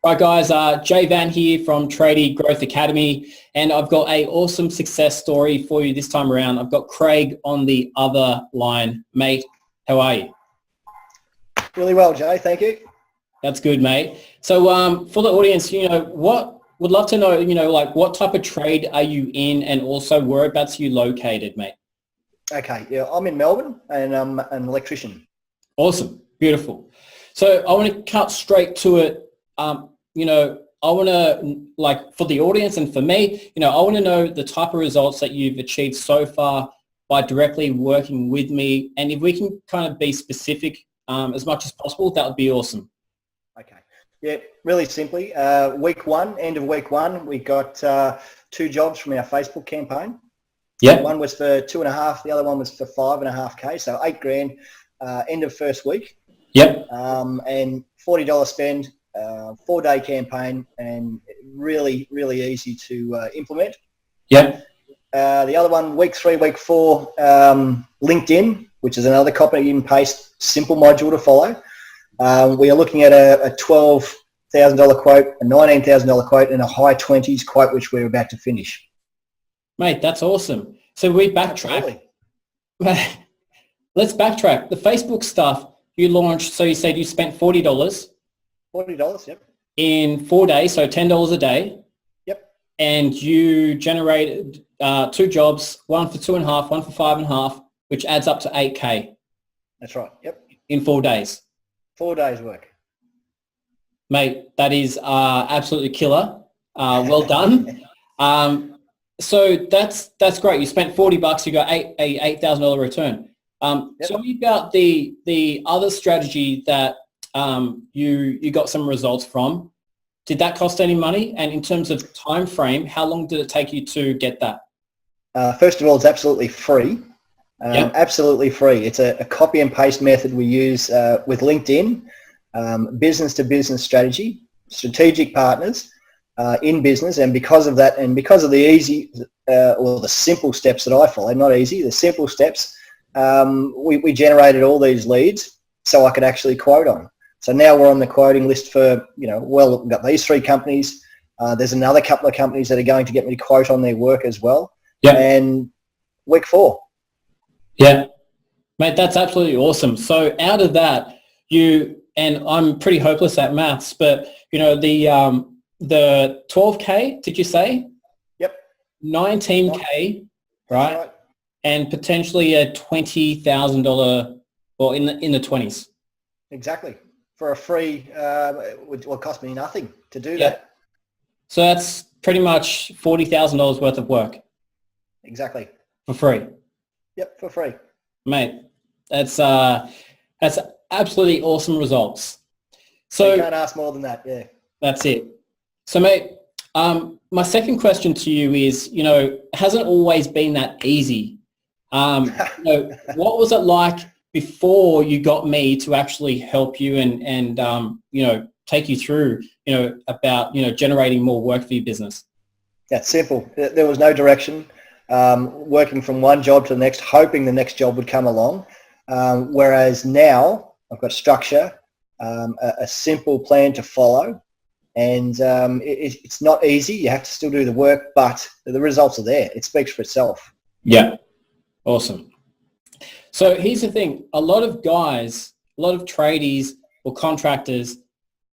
Right, guys, Jay Van here from Tradie Growth Academy, and I've got a awesome success story for you this time around. I've got Craig on the other line. Mate, how are you? Really well, Jay. Thank you. That's good, mate. So for the audience, would love to know, like what type of trade are you in, and also whereabouts are you located, mate? Okay, yeah, I'm in Melbourne and I'm an electrician. Awesome. Beautiful. So I want to cut straight to it. I want to, like, for the audience and for me, I want to know the type of results that you've achieved so far by directly working with me. And if we can kind of be specific as much as possible, that would be awesome. Okay. Yeah, really simply, week one, end of week one, we got 2 jobs from our Facebook campaign. Yeah. One was for 2.5, the other one was for 5.5K, so $8 grand, end of first week. Yep. And $40 spend, 4-day campaign, and really, really easy to implement. Yep. The other one, week 3, week 4, LinkedIn, which is another copy and paste simple module to follow. We are looking at a $12,000 quote, a $19,000 quote, and a high 20s quote, which we're about to finish. Mate, that's awesome. So we backtrack. Let's backtrack. The Facebook stuff you launched, so you said you spent $40. $40, yep. In 4 days, so $10 a day. Yep. And you generated 2 jobs, one for 2.5, one for 5.5, which adds up to 8K. That's right, yep. In 4 days. 4 days work. Mate, that is absolutely killer. Well done. So that's great. You spent $40, you got $8,000 return. Yep. Tell me about the other strategy that you got some results from. Did that cost any money? And in terms of time frame, how long did it take you to get that? First of all, it's absolutely free. Yep. Absolutely free. It's a copy and paste method we use with LinkedIn, business to business strategy, strategic partners in business, and because of that, and because of the easy or the simple steps that I follow, not easy, the simple steps, we generated all these leads so I could actually quote on. So now we're on the quoting list for, well, we've got these 3 companies. There's another couple of companies that are going to get me to quote on their work as well. Yeah. And week 4. Yeah. Mate, that's absolutely awesome. So out of that, and I'm pretty hopeless at maths, but the 12K, did you say? Yep. 19K, right? And potentially a $20,000, well, in the 20s. Exactly. For a free, it will cost me nothing to do that. So that's pretty much $40,000 worth of work. Exactly. For free. Yep, for free. Mate, that's absolutely awesome results. So you can't ask more than that, yeah. That's it. So, mate, my second question to you is, hasn't always been that easy. What was it like before you got me to actually help you and take you through, about, generating more work for your business? That's simple. There was no direction. Working from one job to the next, hoping the next job would come along. Whereas now I've got structure, a simple plan to follow, and it's not easy. You have to still do the work, but the results are there. It speaks for itself. Yeah. Awesome. So here's the thing. A lot of guys, a lot of tradies or contractors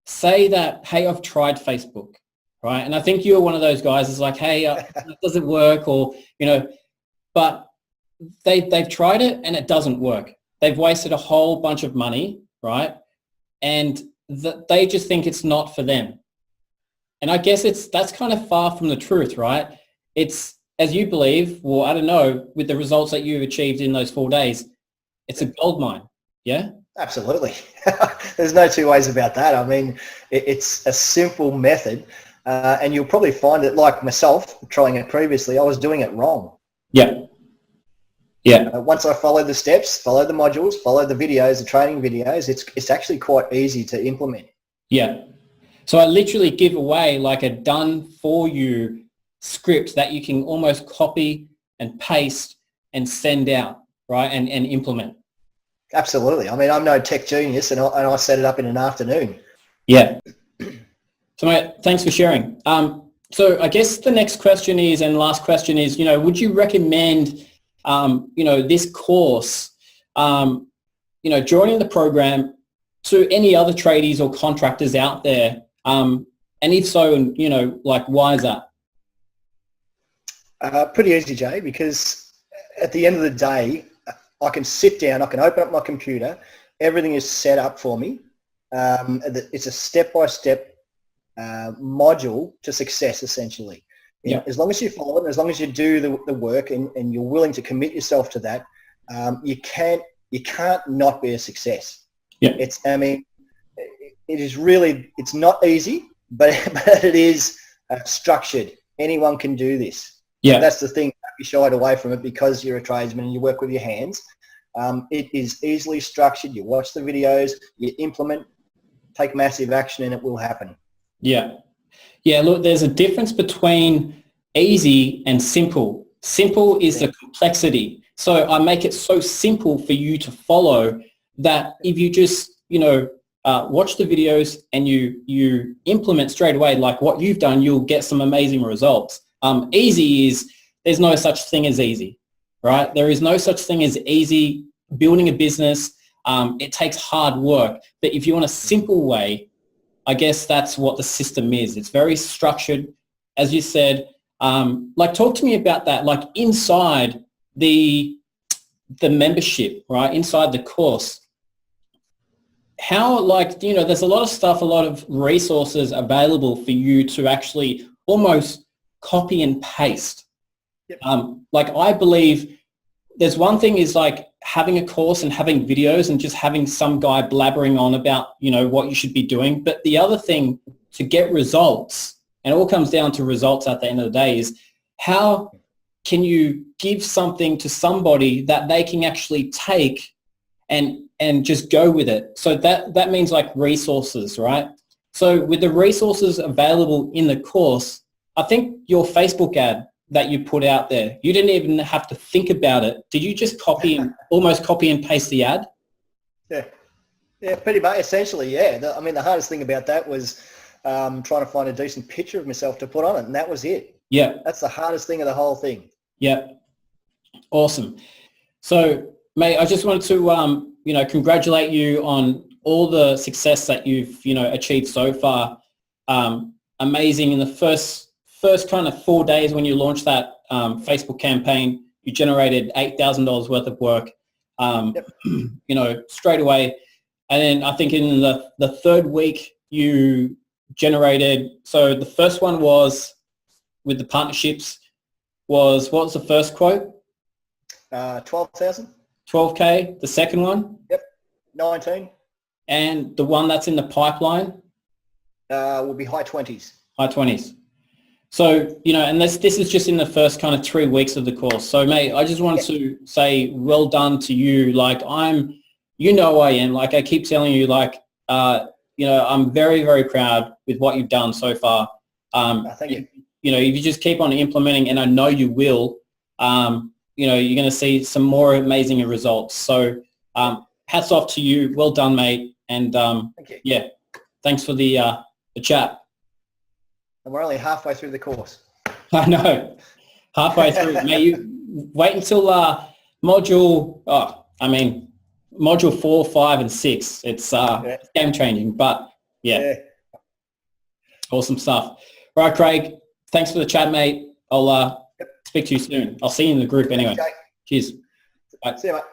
say that, hey, I've tried Facebook, right? And I think you're one of those guys is like, hey, it doesn't work, or, but they've tried it and it doesn't work. They've wasted a whole bunch of money, right? And they just think it's not for them. And I guess that's kind of far from the truth, right? It's, as you believe, well, I don't know, with the results that you've achieved in those 4 days, it's a gold mine, yeah? Absolutely. There's no 2 ways about that. I mean, it's a simple method, and you'll probably find that, like myself, trying it previously, I was doing it wrong. Yeah. Yeah. Once I followed the steps, followed the modules, followed the videos, the training videos, it's actually quite easy to implement. Yeah. So I literally give away like a done for you script that you can almost copy and paste and send out, right? And implement. Absolutely. I mean, I'm no tech genius, and I set it up in an afternoon. Yeah. So mate, thanks for sharing. So I guess the next question is, and last question is, would you recommend, this course, joining the program to any other tradies or contractors out there? And if so, why is that? Pretty easy, Jay, because at the end of the day, I can sit down, I can open up my computer, everything is set up for me. It's a step-by-step module to success, essentially. Yeah. As long as you follow it, and as long as you do the work and you're willing to commit yourself to that, you can't not be a success. Yeah. It's not easy, but it is structured. Anyone can do this. Yeah. That's the thing. Don't be shied away from it because you're a tradesman and you work with your hands. It is easily structured. You watch the videos, you implement, take massive action, and it will happen. Yeah. Yeah, look, there's a difference between easy and simple. Simple is the complexity. So I make it so simple for you to follow that if you just, watch the videos and you implement straight away, like what you've done, you'll get some amazing results. Easy is, there's no such thing as easy, right? There is no such thing as easy building a business. It takes hard work. But if you want a simple way, I guess that's what the system is. It's very structured, as you said. Talk to me about that. Like inside the membership, right? Inside the course, how there's a lot of stuff, a lot of resources available for you to actually almost copy and paste. Yep. I believe there's one thing is like having a course and having videos and just having some guy blabbering on about, what you should be doing. But the other thing to get results, and it all comes down to results at the end of the day, is how can you give something to somebody that they can actually take and just go with it? So that means like resources, right? So with the resources available in the course, I think your Facebook ad that you put out there, you didn't even have to think about it. Did you just almost copy and paste the ad? Yeah, pretty much, essentially, yeah. The hardest thing about that was trying to find a decent picture of myself to put on it, and that was it. Yeah. That's the hardest thing of the whole thing. Yeah. Awesome. So, mate, I just wanted to, congratulate you on all the success that you've, achieved so far. Amazing. In the first kind of 4 days when you launched that Facebook campaign, you generated $8,000 worth of work, Yep. Straight away. And then I think in the third week you generated, so the first one was with the partnerships what was the first quote? 12,000. 12K. The second one? Yep. 19. And the one that's in the pipeline? Will be high 20s. High 20s. So, and this is just in the first kind of 3 weeks of the course. So, mate, I just wanted to say well done to you. Like I am, like I keep telling you, like, I'm very, very proud with what you've done so far. Thank you. If you just keep on implementing, and I know you will, you're going to see some more amazing results. So hats off to you. Well done, mate. And Thank you. Yeah, thanks for the chat. And we're only halfway through the course. I know. Halfway through. Mate, you wait until module 4, 5, and 6. It's game changing, but yeah. Awesome stuff. Right, Craig, thanks for the chat, mate. I'll speak to you soon. I'll see you in the group anyway. Okay. Cheers. Bye. See you, mate.